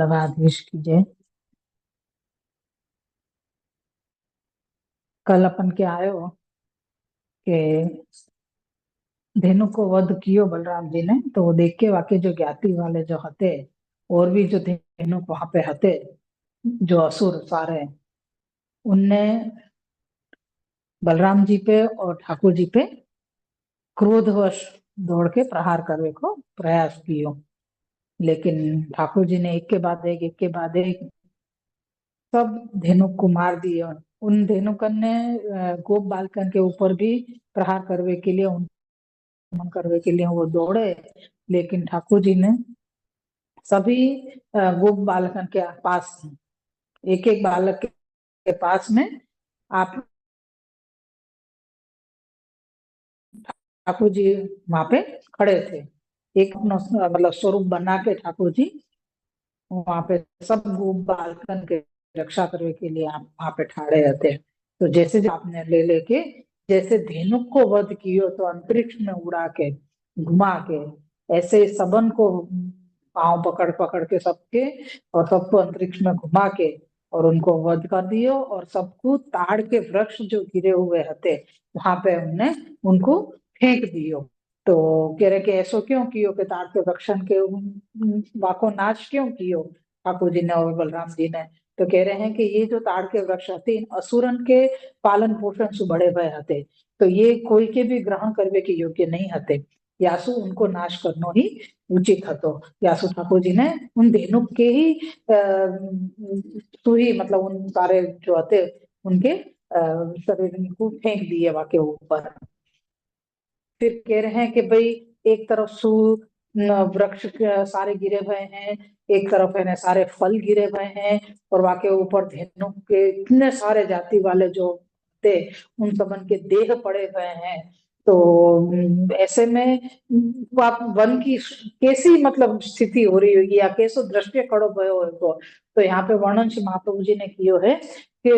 वल्लभाधीश की जय। कल अपन के आयो के धेनु को वध कियो बलराम जी ने, तो वो देख के वाकई जो ज्ञाति वाले जो हते और भी जो धेनु वहां पे हते, जो असुर सारे, उनने बलराम जी पे और ठाकुर जी पे क्रोधवश दौड़ के प्रहार करने को प्रयास कियो। लेकिन ठाकुर जी ने एक के बाद एक सब धेनुक को मार दिए। उन धेनुकन ने गोप बालकन के ऊपर भी प्रहार करने के लिए, उन्मूलन करने के लिए वो दौड़े। लेकिन ठाकुर जी ने सभी गोप बालकन के पास, एक एक बालक के पास में आप ठाकुर जी वहां पे खड़े थे। एक अपना मतलब स्वरूप बना के ठाकुर जी वहां पे सब गोप बालकन के रक्षा करने के लिए आप वहां पे ठाड़े रहते हैं। तो जैसे जो आपने ले लेके जैसे धेनुक को वध कियो तो अंतरिक्ष में उड़ा के घुमा के, ऐसे सबन को पांव पकड़ पकड़ के सबके और सबको अंतरिक्ष में घुमा के और उनको वध कर दियो। और सबको ताड़ के वृक्ष जो गिरे हुए हते वहां पे उनने उनको फेंक दियो। तो कह रहे कि ऐसो क्यों कियो के ताड़ के वृक्षन के वाको नाश क्यों कियो ठाकुर जी ने और बलराम जी ने। तो कह रहे हैं कि ये जो ताड़ के वृक्ष हते इन असुरन के पालन पोषण से बड़े भय हते, तो ये कोई के भी ग्रहण करने के योग्य नहीं हते। यासु उनको नाश करनो ही उचित हतो। यासु ठाकुर जी ने उन धेनुक के ही सुही मतलब उन सारे जो हते उनके शरीर को फेंक दिए वाके ऊपर। फिर कह रहे हैं कि भाई एक तरफ सू वृक्ष सारे गिरे हुए हैं, एक तरफ है ना सारे फल गिरे हुए हैं, और वाके ऊपर धेनु के इतने सारे जाति वाले जो थे उन सबन के देह पड़े हुए हैं। तो ऐसे में आप वन की कैसी मतलब स्थिति हो रही होगी या कैसो दृश्य खड़ो भयो होगो। तो यहाँ पे वर्णन श्री महाप्रभु जी ने कियो है कि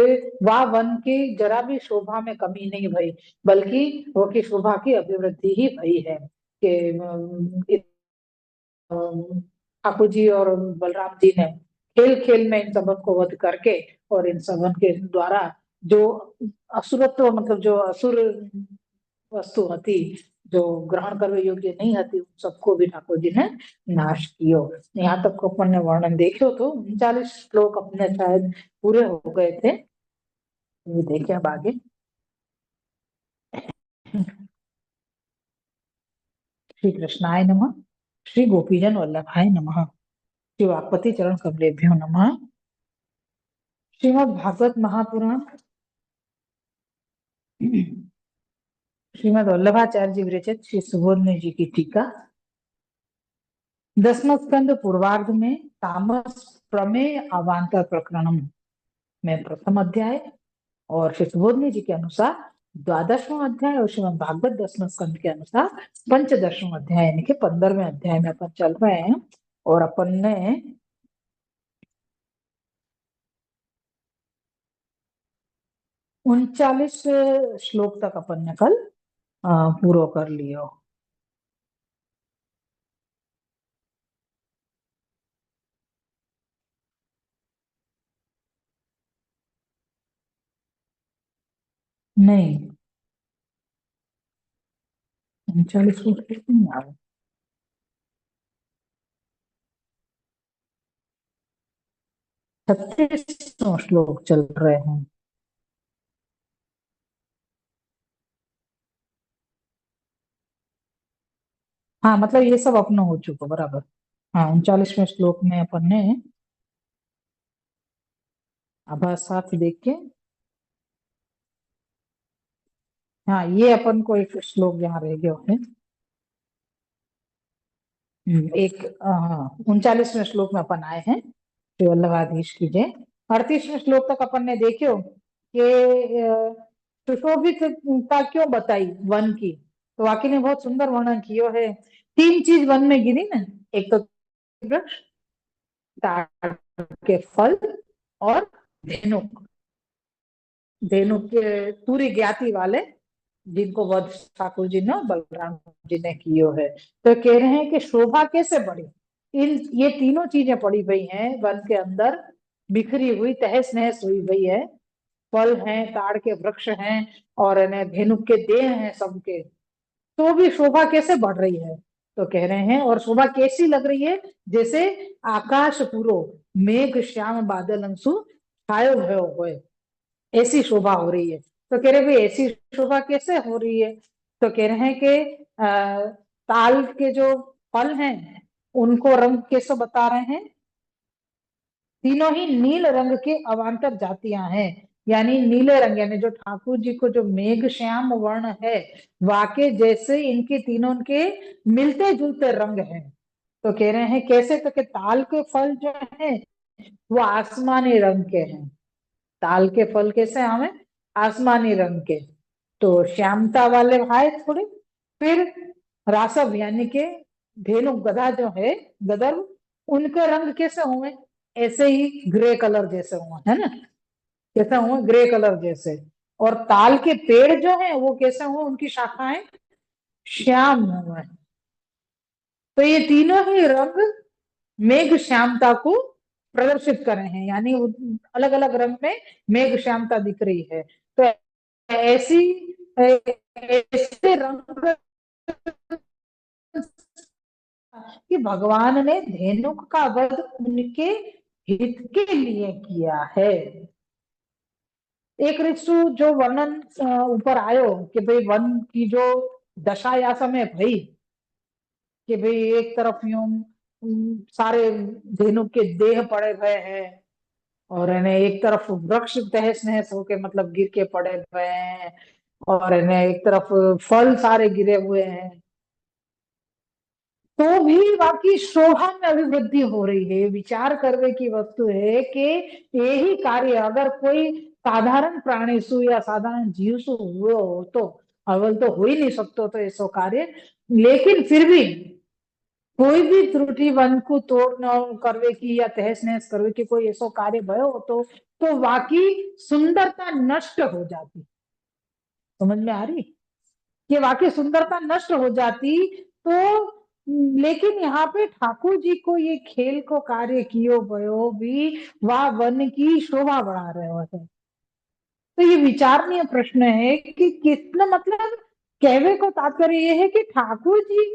वह वन की जरा भी शोभा में कमी नहीं भई, बल्कि वो की शोभा की अभिवृद्धि ही भई है। कि ठाकुर जी और बलराम जी ने खेल खेल में इन सबन को वध करके और इन सबन के द्वारा जो असुरत्व मतलब जो असुर वस्तु हती जो ग्रहण करने योग्य नहीं हती उन सबको भी ठाकुर जी ने नाश कियो। यहाँ तक को अपन ने वर्णन देखो तो 39 श्लोक अपने शायद पूरे हो गए थे। ये देखे अब आगे। श्री कृष्णाय नमः। श्री गोपीजन वल्लभाय नमः। श्री वाक्पति चरण कमलेभ्यो नमः। श्रीमद् भागवत महापुराण श्रीमद् वल्लभाचार्य जी विरचित श्री सुबोधनी जी की टीका 10वां स्कंद पूर्वार्ध में तामस प्रमेय अवान्तर प्रकरणम में प्रथम अध्याय और श्री सुबोधनी जी के अनुसार 12वां अध्याय और श्रीमद् भागवत 10वां स्कंद के अनुसार 15वां अध्याय यानी कि 15वें अध्याय में अपन चल रहे हैं। और अपन ने 39 श्लोक तक अपन ने कल पूरा कर लियो। नहीं 39 श्लोक नहीं आ रहे। 36वां श्लोक चल रहे हैं। हाँ मतलब ये सब अपना हो चुका बराबर। हाँ 39वें श्लोक में अपन ने आभास साथ देख के, हाँ ये अपन को एक श्लोक यहाँ रह गया है। एक हाँ 39वें श्लोक में अपन आए हैं। श्री वल्लभाधीश की जय। 38वें श्लोक तक अपन ने देखियो कि सुशोभितता क्यों बताई वन की। तो वाकई ने बहुत सुंदर वर्णन किया है। 3 चीज वन में गिरी ना, एक तो वृक्ष, ताड़ के फल और धेनुक। धेनुक के पूरी ज्ञाति वाले जिनको वध ठाकुर जी ने बलराम जी ने कियो है। तो कह रहे हैं कि शोभा कैसे बढ़ी, ये तीनों चीजें पड़ी हुई हैं वन के अंदर, बिखरी हुई, तहस नहस हुई हुई है। फल हैं, ताड़ के वृक्ष हैं, और इन्हें धेनुक के देह हैं सबके। तो भी शोभा कैसे बढ़ रही है? तो कह रहे हैं, और शोभा कैसी लग रही है? जैसे आकाश पूरो मेघ श्याम बादल अंशु छायो भयो होए, ऐसी शोभा हो रही है। तो कह रहे भाई ऐसी शोभा कैसे हो रही है? तो कह रहे हैं कि ताल के जो फल हैं उनको रंग कैसे बता रहे हैं? तीनों ही नील रंग के अवांतर जातियां हैं, यानी नीले रंग, यानी जो ठाकुर जी को जो मेघ श्याम वर्ण है, वाके जैसे इनके तीनों के मिलते जुलते रंग हैं। तो कह रहे हैं कैसे? तो कि ताल के फल जो है वो आसमानी रंग के हैं। ताल के फल कैसे हमें? आसमानी रंग के। तो श्यामता वाले है थोड़े। फिर रासव यानी के धेनु गधा जो है, गदर्भ, उनके रंग कैसे हुए? ऐसे ही ग्रे कलर जैसे हुए, है ना? कैसे हुए? ग्रे कलर जैसे। और ताल के पेड़ जो है वो कैसे हुए? उनकी शाखाएं श्याम हुए। तो ये तीनों ही रंग मेघ श्यामता को प्रदर्शित कर रहे हैं, यानी अलग अलग रंग में मेघ श्यामता दिख रही है। तो ऐसी ऐसे रंग कि भगवान ने धेनुक का वध उनके हित के लिए किया है। एक ऋतु जो वर्णन ऊपर आयो कि भाई वन की जो दशा या समय भई, कि भाई एक तरफ यूं सारे धेनु के देह पड़े हुए हैं, और इन्हें एक तरफ वृक्ष तहस नहस होके मतलब गिर के पड़े हुए हैं, और इन्हें एक तरफ फल सारे गिरे हुए हैं, तो भी बाकी शोभा में अभिवृद्धि हो रही है। विचार करने की वस्तु है कि यही कार्य अगर कोई साधारण प्राणी सु या साधारण जीव सु हुआ हो तो अव्वल तो हो ही नहीं सकते तो ऐसा कार्य। लेकिन फिर भी कोई भी त्रुटि वन को तोड़ न करवे की या तहस नहस करवे की कोई ऐसा कार्य भयो हो तो वाकई सुंदरता नष्ट हो जाती। समझ में आ रही? कि वाकई सुंदरता नष्ट हो जाती। तो लेकिन यहाँ पे ठाकुर जी को ये खेल को कार्य कियो भयो भी, वह वन की शोभा बढ़ा रहे होते हैं। तो ये विचारणीय प्रश्न है कि कितना मतलब, कहने को तात्पर्य ये है कि ठाकुर जी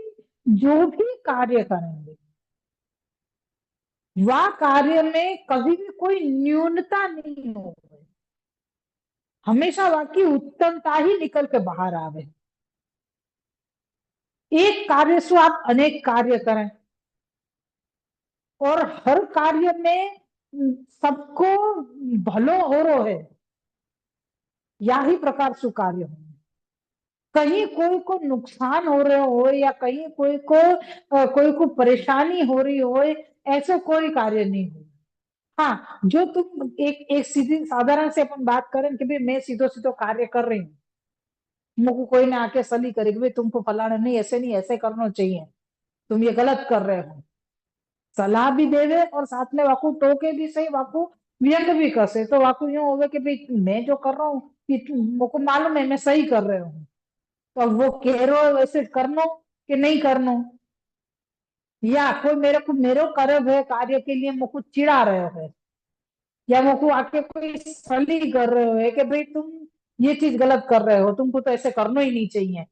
जो भी कार्य करेंगे वह कार्य में कभी भी कोई न्यूनता नहीं होगी, हमेशा वाकई उत्तमता ही निकल के बाहर आवे। एक कार्य से आप अनेक कार्य करें, और हर कार्य में सबको भलो हो रो है, या ही प्रकार से कार्य हो। कहीं कोई को नुकसान हो रहे हो या कहीं कोई को परेशानी हो रही हो, ऐसे कोई कार्य नहीं हो। हाँ, जो तुम एक एक सीधी साधारण से अपन बात करें कि भाई मैं सीधो सीधो कार्य कर रही हूँ, मुझको कोई ना आके सली करे कि भाई तुमको फलाना नहीं, ऐसे नहीं, ऐसे करना चाहिए, तुम ये गलत कर रहे हो, सलाह भी देवे और साथ में वाकू टोके भी सही, वाकू व्यंग भी कसे, तो वाकू यूं होगा कि भाई मैं जो कर रहा हूँ कि मुझको मालूम है मैं सही कर रहे हूँ, तो अब वो कह रहे हो वैसे करनो कि नहीं करनो, या कोई मेरे करे हुए कार्य के लिए मुझको चिढ़ा रहे हो, या मुझको आके कोई सली कर रहे हो कि भाई तुम ये चीज गलत कर रहे हो, तुमको तो ऐसे करना ही नहीं चाहिए,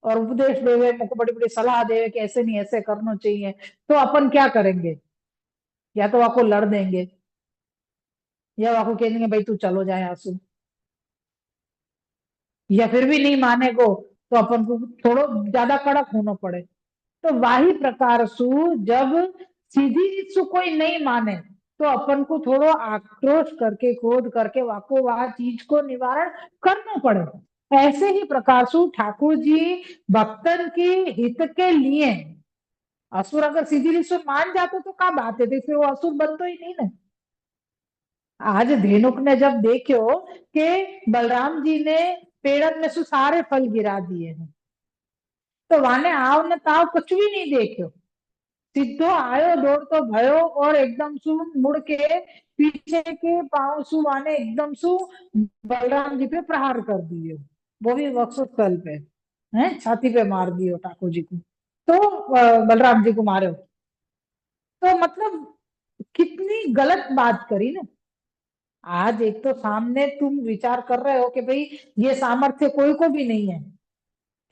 और उपदेश देवे, मुझको बड़ी बड़ी सलाह देवे कि ऐसे नहीं ऐसे करना चाहिए, तो अपन क्या करेंगे? या तो आपको लड़ देंगे, या आपको कह देंगे भाई तू चलो जाए आंसू, या फिर भी नहीं माने को तो अपन को थोड़ा ज्यादा कड़क होना पड़े। तो वाही प्रकार सु जब सीधी सु कोई नहीं माने तो अपन को थोड़ा आक्रोश करके क्रोध करके वाको वह चीज को निवारण करना पड़े। ऐसे ही प्रकार सु ठाकुर जी भक्तन के हित के लिए, असुर अगर सीधी सु मान जाते तो क्या बात है, फिर वो असुर बनते ही नहीं ना। आज धेनुक ने जब देखो कि बलराम जी ने पेड़न में से सारे फल गिरा दिए हैं, तो वाने आव ने ताव कुछ भी नहीं देखो, सीधो आयो दौड़ तो भयो और एकदम सु मुड़ के पीछे के पांव सु वाने एकदम सु बलराम जी पे प्रहार कर दिए, वो भी वक्षस्थल पे, है छाती पे मार दियो ठाकुर जी को। तो बलराम जी को मारो। तो मतलब कितनी गलत बात करी ना। आज एक तो सामने तुम विचार कर रहे हो कि भाई ये सामर्थ्य कोई को भी नहीं है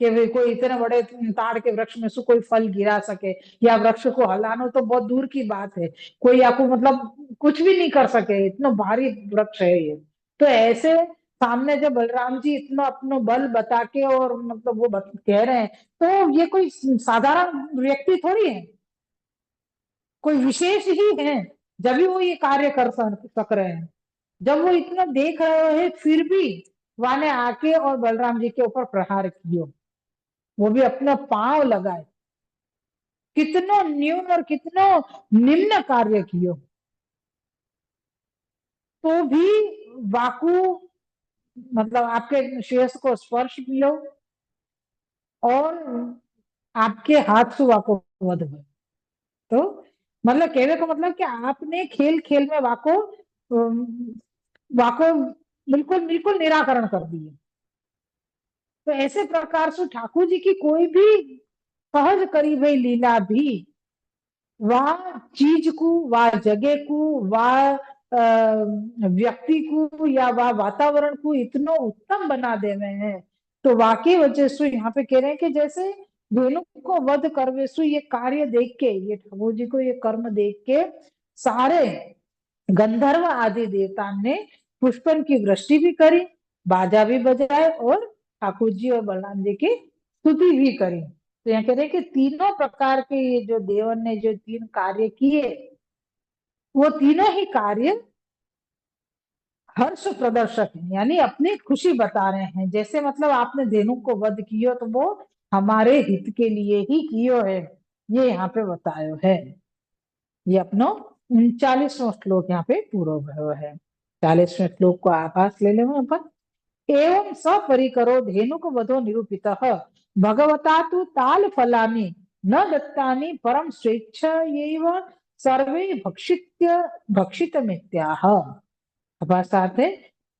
कि भाई कोई इतने बड़े ताड़ के वृक्ष में से कोई फल गिरा सके, या वृक्ष को हलाना तो बहुत दूर की बात है, कोई आपको मतलब कुछ भी नहीं कर सके, इतना भारी वृक्ष है ये। तो ऐसे सामने जब बलराम जी इतना अपना बल बता के और मतलब वो कह रहे हैं, तो ये कोई साधारण व्यक्ति थोड़ी है, कोई विशेष ही है, जब भी वो ये कार्य कर सक रहे हैं। जब वो इतना देख रहे हैं फिर भी वाने आके और बलराम जी के ऊपर प्रहार कियो, वो भी अपना पांव लगाए, कितनो न्यून और कितनो निम्न कार्य कियो, तो भी वाकु मतलब आपके शेष को स्पर्श कियो और आपके हाथ से वाको वध हुए। तो मतलब कहने का मतलब कि आपने खेल खेल में वाको वाको बिल्कुल बिल्कुल निराकरण कर दिए। तो ऐसे प्रकार से ठाकुर जी की कोई भी सहज करी हुई लीला भी वह चीज को, वह जगह को, वह व्यक्ति को या वह वातावरण को इतना उत्तम बना देवे हैं। तो वाकई वजह से यहाँ पे कह रहे हैं कि जैसे धेनु को वध करवे सु ये कार्य देख के, ये ठाकुर जी को ये कर्म देख के सारे गंधर्व आदि देवता ने पुष्पन की वृष्टि भी करी, बाजा भी बजाए और ठाकुर जी और बलराम जी की स्तुति भी करी। तो यहाँ कह रहे हैं कि तीनों प्रकार के ये जो देवन ने जो तीन कार्य किए, वो तीनों ही कार्य हर्ष प्रदर्शक है, यानी अपनी खुशी बता रहे हैं। जैसे मतलब आपने धेनु को वध कियो तो वो हमारे हित के लिए ही कियो है, ये यहाँ पे बतायो है। ये अपनो 39वां श्लोक यहाँ पे पूरा भयो है। 40वें श्लोक को आभास ले लेंगे अपन। एवं सपरिकरो धेनुक वधो निरूपित भगवता तु ताल फलानि न दत्तानि परम स्वेच्छा सर्वे भक्षित मित्याह। अर्थात है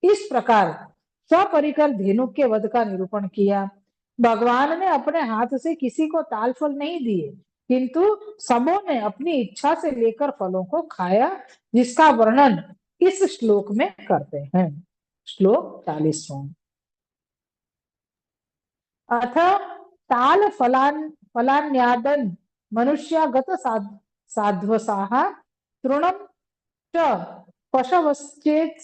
इस प्रकार सपरिकर धेनु के वध का निरूपण किया। भगवान ने अपने हाथ से किसी को ताल फल नहीं दिए, किंतु सबों ने अपनी इच्छा से लेकर फलों को खाया, जिसका वर्णन इस श्लोक में करते हैं। श्लोक 40वां। अथ ताल फलान्यादन मनुष्यागत साध्वसाः तृणं च पशवश्चेत्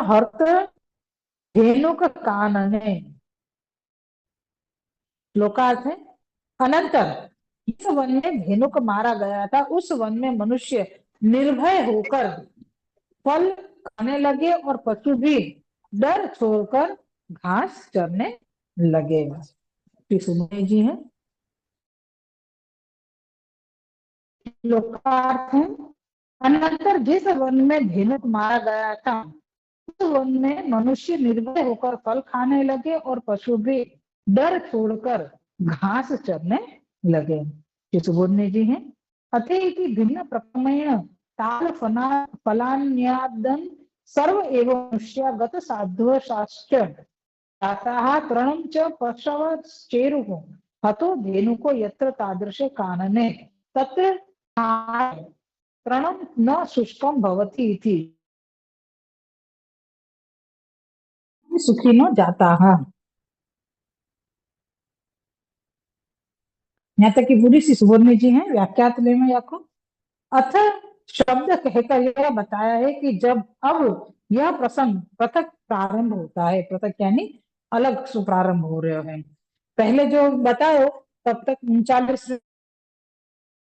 हर्त धेनुक कानने। श्लोकार्थ है, अनंतर इस वन में धेनुक मारा गया था, उस वन में मनुष्य निर्भय होकर फल खाने लगे और पशु भी डर छोड़कर घास चरने लगे। सुने जी हैं। श्लोकार्थ है, अनंतर जिस वन में धेनुक मारा गया था, उस वन में मनुष्य निर्भय होकर फल खाने लगे और पशु भी डर छोड़कर घास चरने लगे। सुबोधने जी हैं। अथे इति भिन्न प्रक्रमेण ताल फलान्यादन सर्व एवं मनुष्यागत साध्वशाश्च जाताः तृणं च पशवश्चेरुः हतो धेनुको यत्र तादृशे कानने तत्र तृणं न शुष्कं भवति इति सुखिनो जाताः। यहाँ तक की पूरी सी सुबोधनी जी हैं। व्याख्यात ले में आपको अथ शब्द कहकर यह बताया है कि जब अब यह प्रसंग पृथक प्रारंभ होता है, पृथक यानी अलग से प्रारंभ हो रहे हैं। पहले जो बताओ तब तक 39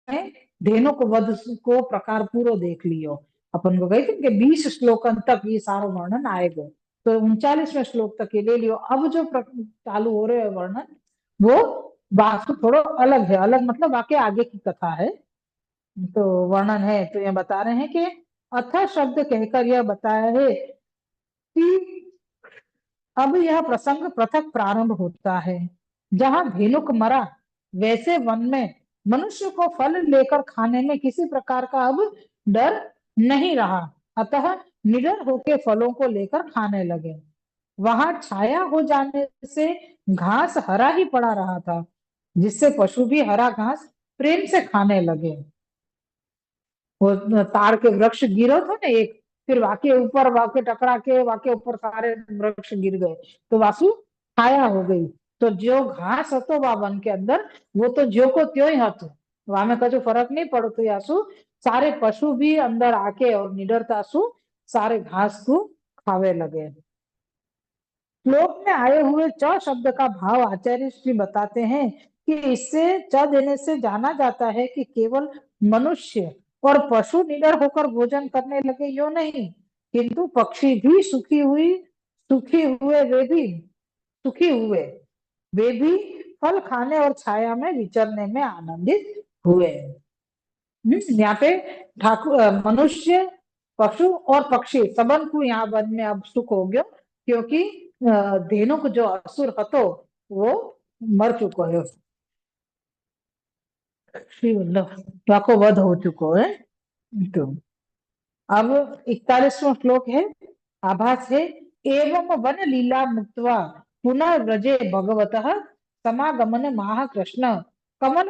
में धेनु को वध को प्रकार पूरा देख लियो। अपन को कही थी कि 20 श्लोकन तक ये सारा वर्णन आएगा, तो 39वें श्लोक तक ये ले लियो। अब जो चालू हो रहे हैं वर्णन, वो वास्तु थोड़ा अलग है। अलग मतलब वाकई आगे की कथा है, तो वर्णन है। तो ये बता रहे हैं कि अथ शब्द कहकर यह बताया है कि अब यह प्रसंग पृथक प्रारंभ होता है। जहां धेनुक मरा, वैसे वन में मनुष्य को फल लेकर खाने में किसी प्रकार का अब डर नहीं रहा, अतः निडर होके फलों को लेकर खाने लगे। वहां छाया हो जाने से घास हरा ही पड़ा रहा था, जिससे पशु भी हरा घास प्रेम से खाने लगे। वो ताड़ के वृक्ष गिरो था ना एक, फिर वाके ऊपर वाके टकरा के वाके ऊपर सारे वृक्ष गिर गए, तो वासु छाया हो गई। तो जो घास હતો वा वन के अंदर, वो तो ज्यो को त्यों ही હતો, वहां में कछु फर्क नहीं पड़तो यासु। सारे पशु भी अंदर आके और निडरता सु सारे घास को खावे लगे। श्लोक में आए हुए च शब्द का भाव आचार्य श्री बताते हैं कि इससे च देने से जाना जाता है कि केवल मनुष्य और पशु निडर होकर भोजन करने लगे यो नहीं, किंतु पक्षी भी सुखी हुए वे भी फल खाने और छाया में विचरने में आनंदित हुए। यहाँ पे ठाकुर मनुष्य, पशु और पक्षी सबन को यहाँ वन में अब सुख हो गयो, क्योंकि धेनुक जो असुर હતો वो मर चुको है, श्री वल्लभ को वध हो चुको है। तो अब 41वां श्लोक है, आभास है। एवं वन लीला मुक्त्वा पुनः व्रजे भगवतः समागमन माह कृष्ण कमल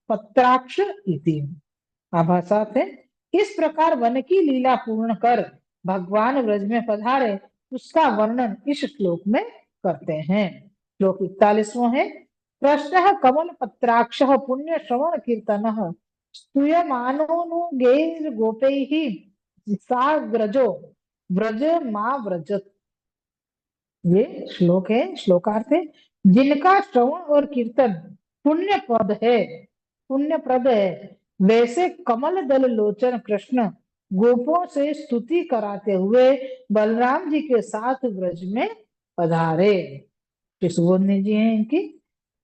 पत्राक्ष इति। आभासात है, इस प्रकार वन की लीला पूर्ण कर भगवान ब्रज में पधारे, उसका वर्णन इस श्लोक में करते हैं। श्लोक 41वां है। प्रश्न कमल पत्राक्ष पुण्य श्रवण कीर्तन स्तूयमानोनुगैर गोपैः सा ग्रजो व्रज मा व्रजत। ये श्लोक है, श्लोकार्थ है। जिनका श्रवण और कीर्तन पुण्य प्रद है वैसे कमल दल लोचन कृष्ण गोपों से स्तुति कराते हुए बलराम जी के साथ ब्रज में पधारे। श्री सुबोधनी जी हैं इनकी।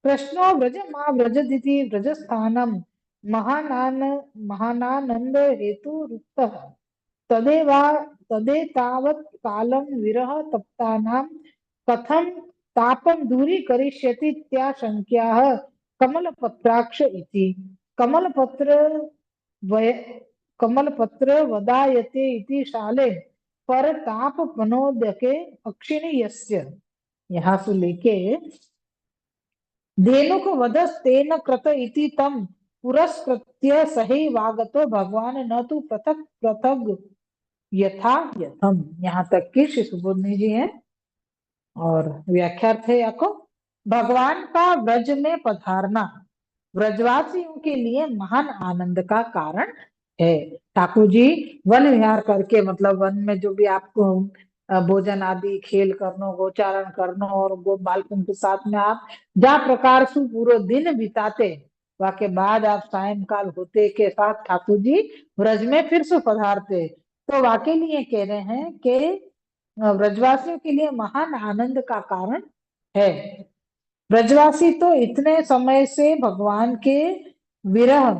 कृष्णो व्रज मा व्रजदिति व्रजस्थानम महानान महानानंद हेतु रुक्तः तदेवा तदेतावत् कालं विरह तप्तानां कथं तापं दूरीकरिष्यति त्याशंक्याः कमलपत्राक्ष इति। कमलपत्र वय कमलपत्र वदायते इति शाले पर ताप पनोदके अक्षिणी यस्य। यहाँ से लेके धेनुक वधस्तेन कृत इति तम पुरस्कृत्य सहैवागतो भगवान न तु पृथक पृथग यथा यथम। यहाँ तक की श्री सुबोधनी जी हैं और व्याख्यार्थ है याको। भगवान का ब्रज में पधारना ब्रजवासियों के लिए महान आनंद का कारण है। ठाकुर जी वन विहार करके, मतलब वन में जो भी आपको भोजन आदि खेल करनो, गोचारण करनो और गो बालकन के साथ में आप जा प्रकार से पूरा दिन बिताते, वाके बाद आप सायंकाल होते के साथ ठाकुर जी ब्रज में फिर से पधारते, तो वाकई लिए कह रहे हैं कि ब्रजवासियों के लिए महान आनंद का कारण है। ब्रजवासी तो इतने समय से विरह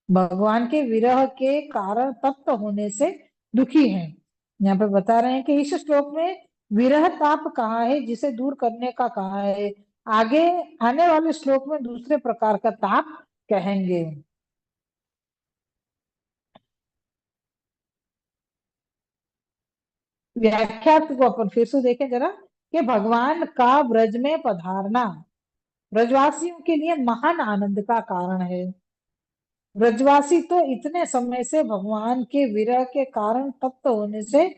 भगवान के विरह के कारण तप्त होने से दुखी हैं। यहाँ पे बता रहे हैं कि इस श्लोक में विरह ताप कहा है, जिसे दूर करने का कहा है। आगे आने वाले श्लोक में दूसरे प्रकार का ताप कहेंगे। व्याख्या को अपन फिर से देखें जरा, कि भगवान का ब्रज में पधारना ब्रजवासियों के लिए महान आनंद का कारण है। ब्रजवासी तो इतने समय से भगवान के विरह के कारण तप्त होने से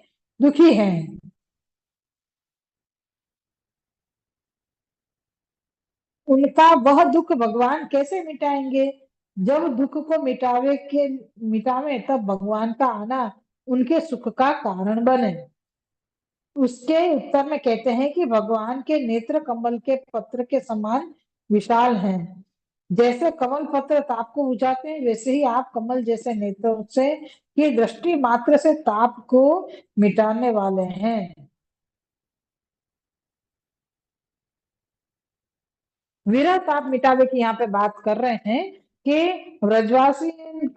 दुखी हैं। उनका वह दुख भगवान कैसे मिटाएंगे? जब दुख को मिटावे तब भगवान का आना उनके सुख का कारण बने। उसके उत्तर में कहते हैं कि भगवान के नेत्र कमल के पत्र के समान विशाल हैं। जैसे कमल पत्र ताप को बुझाते हैं, वैसे ही आप कमल जैसे नेत्रों से की दृष्टि मात्र से ताप को मिटाने वाले हैं। विरह ताप मिटावे की यहाँ पे बात कर रहे हैं कि ब्रजवासी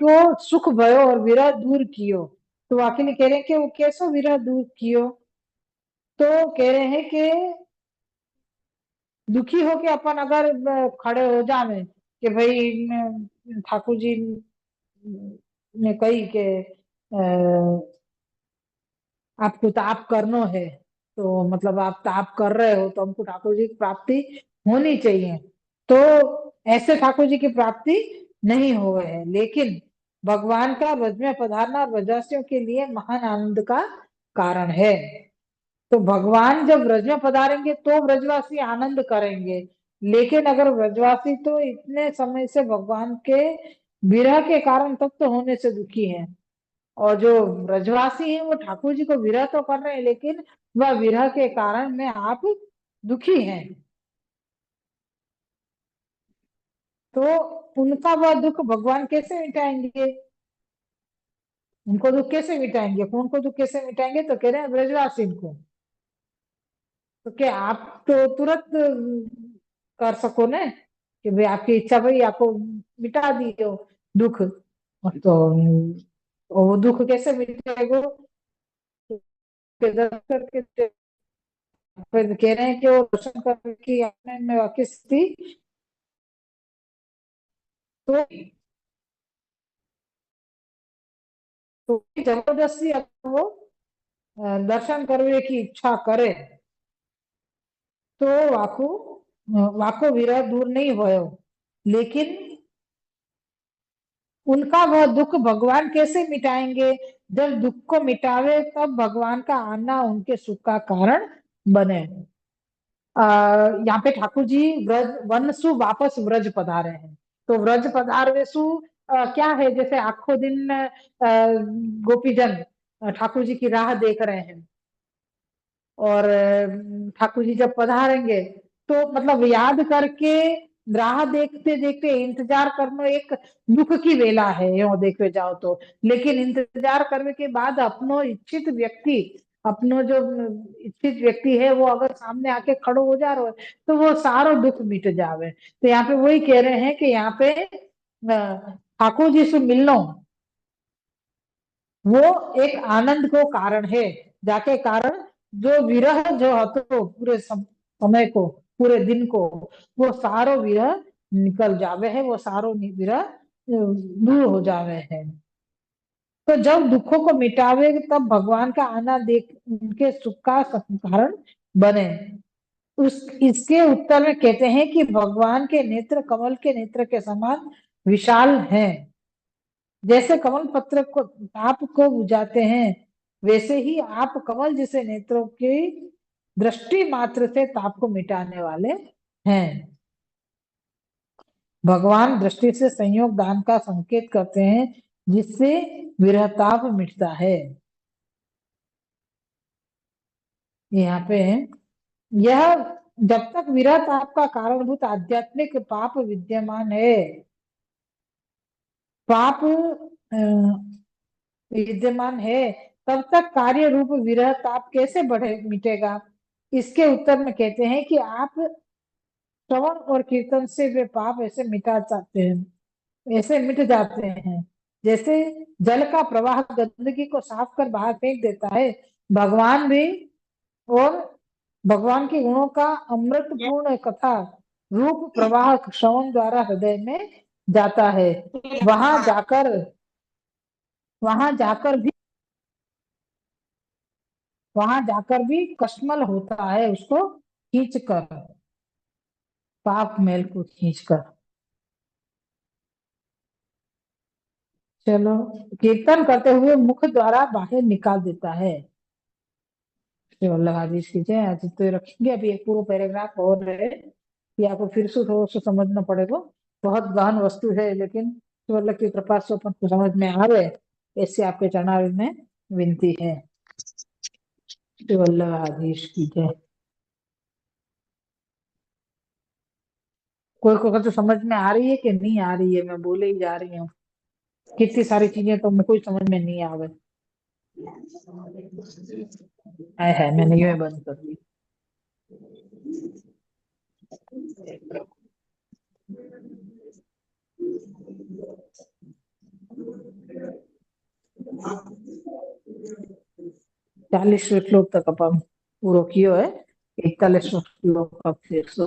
को सुख भयो और विरह दूर कियो। तो वाकई कह रहे हैं कि वो कैसो विरह दूर कियो? तो कह रहे हैं कि दुखी होके अपन अगर खड़े हो जावे कि भाई ठाकुर जी ने कही के आपको ताप करनो है, तो मतलब आप ताप कर रहे हो तो हमको ठाकुर जी की प्राप्ति होनी चाहिए। तो ऐसे ठाकुर जी की प्राप्ति नहीं हुए है, लेकिन भगवान का ब्रज में पधारना ब्रजवासियों के लिए महान आनंद का कारण है। तो भगवान जब ब्रज में पधारेंगे तो ब्रजवासी आनंद करेंगे, लेकिन अगर ब्रजवासी तो इतने समय से भगवान के विरह के कारण तप्त होने से दुखी हैं, और जो ब्रजवासी हैं वो ठाकुर जी को विरह तो कर रहे हैं, लेकिन वह विरह के कारण में आप दुखी हैं, तो उनका वह दुख भगवान कैसे मिटाएंगे? उनको दुख कैसे मिटाएंगे? कौन को दुख कैसे मिटाएंगे? तो कह रहे हैं ब्रजवासी को। तो क्या आप तो तुरंत कर सको ना, कि भाई आपकी इच्छा, भाई आपको मिटा दियो दुख, तो वो दुख कैसे मिटेगा? के दर्शन करके फिर कह रहे हैं कि वो दर्शन करके अपने में वाकिफ थी, तो जबरदस्ती अगर वो दर्शन करने की इच्छा करे, तो वाको वाको विरह दूर नहीं भयो, लेकिन उनका वह दुख भगवान कैसे मिटाएंगे? जब दुख को मिटावे तब भगवान का आना उनके सुख का कारण बने। यहाँ पे ठाकुर जी व्रज वनसु वापस व्रज पधारे हैं। तो व्रज पधारवेसु क्या है? जैसे आखो दिन गोपीजन ठाकुर जी की राह देख रहे हैं, और ठाकुर जी जब पधारेंगे तो मतलब याद करके राह देखते देखते इंतजार करना एक दुख की वेला है, यो देखे जाओ तो। लेकिन इंतजार करने के बाद अपनो इच्छित व्यक्ति, अपनो जो इच्छित व्यक्ति है वो अगर सामने आके खड़ो हो जा रहा है, तो वो सारो दुख मिट जावे। तो यहाँ पे वही कह रहे हैं कि यहाँ पे ठाकुर जी से मिलना वो एक आनंद को कारण है, जाके कारण जो विरह जो हतो पूरे समय को, पूरे दिन को, वो सारो विरह निकल जावे है, वो सारो विरह दूर हो जावे है। तो जब दुखों को मिटावे तब भगवान का आना देख उनके सुख का कारण बने। उस इसके उत्तर में कहते हैं कि भगवान के नेत्र कमल के नेत्र के समान विशाल हैं। जैसे कमल पत्र को ताप को बुझाते हैं, वैसे ही आप कमल जैसे नेत्रों की दृष्टि मात्र से ताप को मिटाने वाले हैं। भगवान दृष्टि से संयोग दान का संकेत करते हैं, जिससे विरहताप मिटता है। यहाँ पे है, यह जब तक विरह ताप का कारणभूत आध्यात्मिक पाप विद्यमान है, पाप विद्यमान है, तब तक कार्य रूप विरह ताप कैसे बढ़े मिटेगा? इसके उत्तर में कहते हैं कि आप श्रवण और कीर्तन से वे पाप ऐसे मिटा जाते हैं, ऐसे मिट जाते हैं, जैसे जल का प्रवाह गंदगी को साफ कर बाहर फेंक देता है। भगवान भी, और भगवान के गुणों का अमृत पूर्ण कथा रूप प्रवाह श्रवण द्वारा हृदय में जाता है। वहां जाकर वहां जाकर भी वहां जाकर भी कश्मल होता है, उसको खींच कर, पाप मैल को खींच कर। चलो, कीर्तन करते हुए मुख द्वारा बाहर निकाल देता है। श्री वल्लभ आदि की जय। आज तो ये रखेंगे, अभी एक पूरा पैराग्राफ और है, कि आपको फिर से थोड़ा सा समझना पड़ेगा। बहुत गहन वस्तु है, लेकिन श्री वल्लभ की कृपा से अपन को समझ में आ रहे, ऐसे आपके चरणारविंद में विनती है। श्री वल्लभ आदि की जय। कोई को तो समझ में आ रही है कि नहीं आ रही है? मैं बोले ही जा रही हूँ, कितनी सारी चीजें तो मेरे को ही समझ में नहीं आवे। है मैंने ये बंद कर दी। 40वें श्लोक तक अपन पूरा कियो है। 41वें श्लोक का फिर से